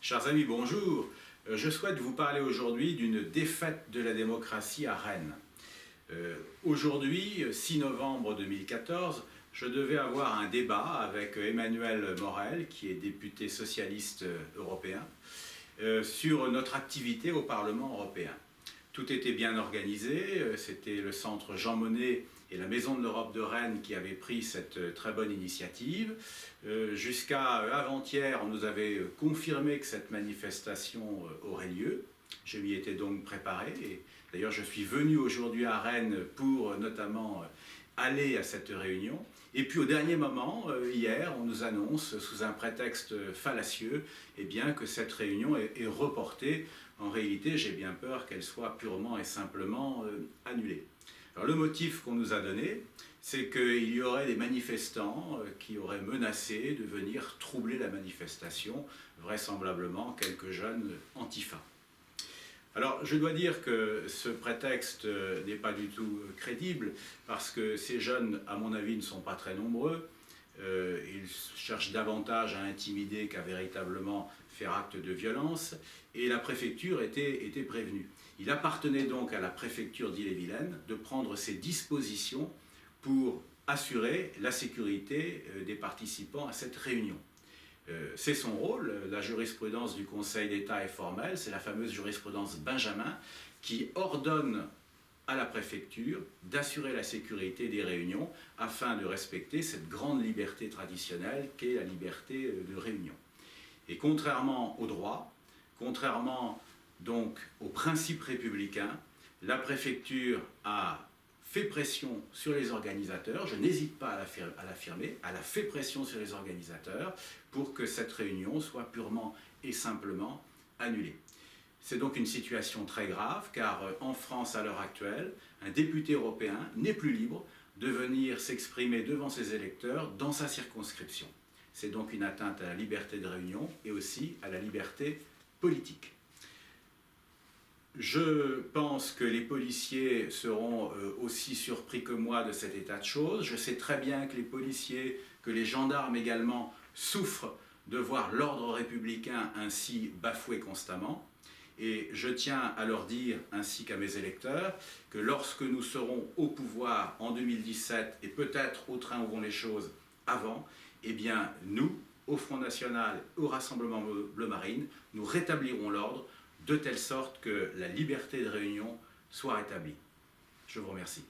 Chers amis, bonjour. Je souhaite vous parler aujourd'hui d'une défaite de la démocratie à Rennes. Aujourd'hui, 6 novembre 2014, je devais avoir un débat avec Emmanuel Morel, qui est député socialiste européen, sur notre activité au Parlement européen. Tout était bien organisé, c'était le centre Jean Monnet et la Maison de l'Europe de Rennes qui avaient pris cette très bonne initiative. Jusqu'à avant-hier, on nous avait confirmé que cette manifestation aurait lieu. Je m'y étais donc préparé. Et d'ailleurs, je suis venu aujourd'hui à Rennes pour notamment aller à cette réunion. Et puis au dernier moment, hier, on nous annonce, sous un prétexte fallacieux, eh bien, que cette réunion est reportée. En réalité, j'ai bien peur qu'elle soit purement et simplement annulée. Alors, le motif qu'on nous a donné, c'est qu'il y aurait des manifestants qui auraient menacé de venir troubler la manifestation, vraisemblablement quelques jeunes antifa. Alors, je dois dire que ce prétexte n'est pas du tout crédible, parce que ces jeunes, à mon avis, ne sont pas très nombreux. Ils cherchent davantage à intimider qu'à véritablement faire acte de violence, et la préfecture était prévenue. Il appartenait donc à la préfecture d'Ille-et-Vilaine de prendre ses dispositions pour assurer la sécurité des participants à cette réunion. C'est son rôle. La jurisprudence du Conseil d'État est formelle, c'est la fameuse jurisprudence Benjamin qui ordonne à la préfecture d'assurer la sécurité des réunions afin de respecter cette grande liberté traditionnelle qu'est la liberté de réunion. Et contrairement au droit, contrairement donc aux principes républicains, la préfecture a fait pression sur les organisateurs, je n'hésite pas à l'affirmer, elle a fait pression sur les organisateurs pour que cette réunion soit purement et simplement annulée. C'est donc une situation très grave, car en France, à l'heure actuelle, un député européen n'est plus libre de venir s'exprimer devant ses électeurs dans sa circonscription. C'est donc une atteinte à la liberté de réunion et aussi à la liberté politique. Je pense que les policiers seront aussi surpris que moi de cet état de choses. Je sais très bien que les policiers, que les gendarmes également, souffrent de voir l'ordre républicain ainsi bafoué constamment. Et je tiens à leur dire, ainsi qu'à mes électeurs, que lorsque nous serons au pouvoir en 2017, et peut-être au train où vont les choses avant, eh bien nous, au Front National, au Rassemblement Bleu Marine, nous rétablirons l'ordre de telle sorte que la liberté de réunion soit rétablie. Je vous remercie.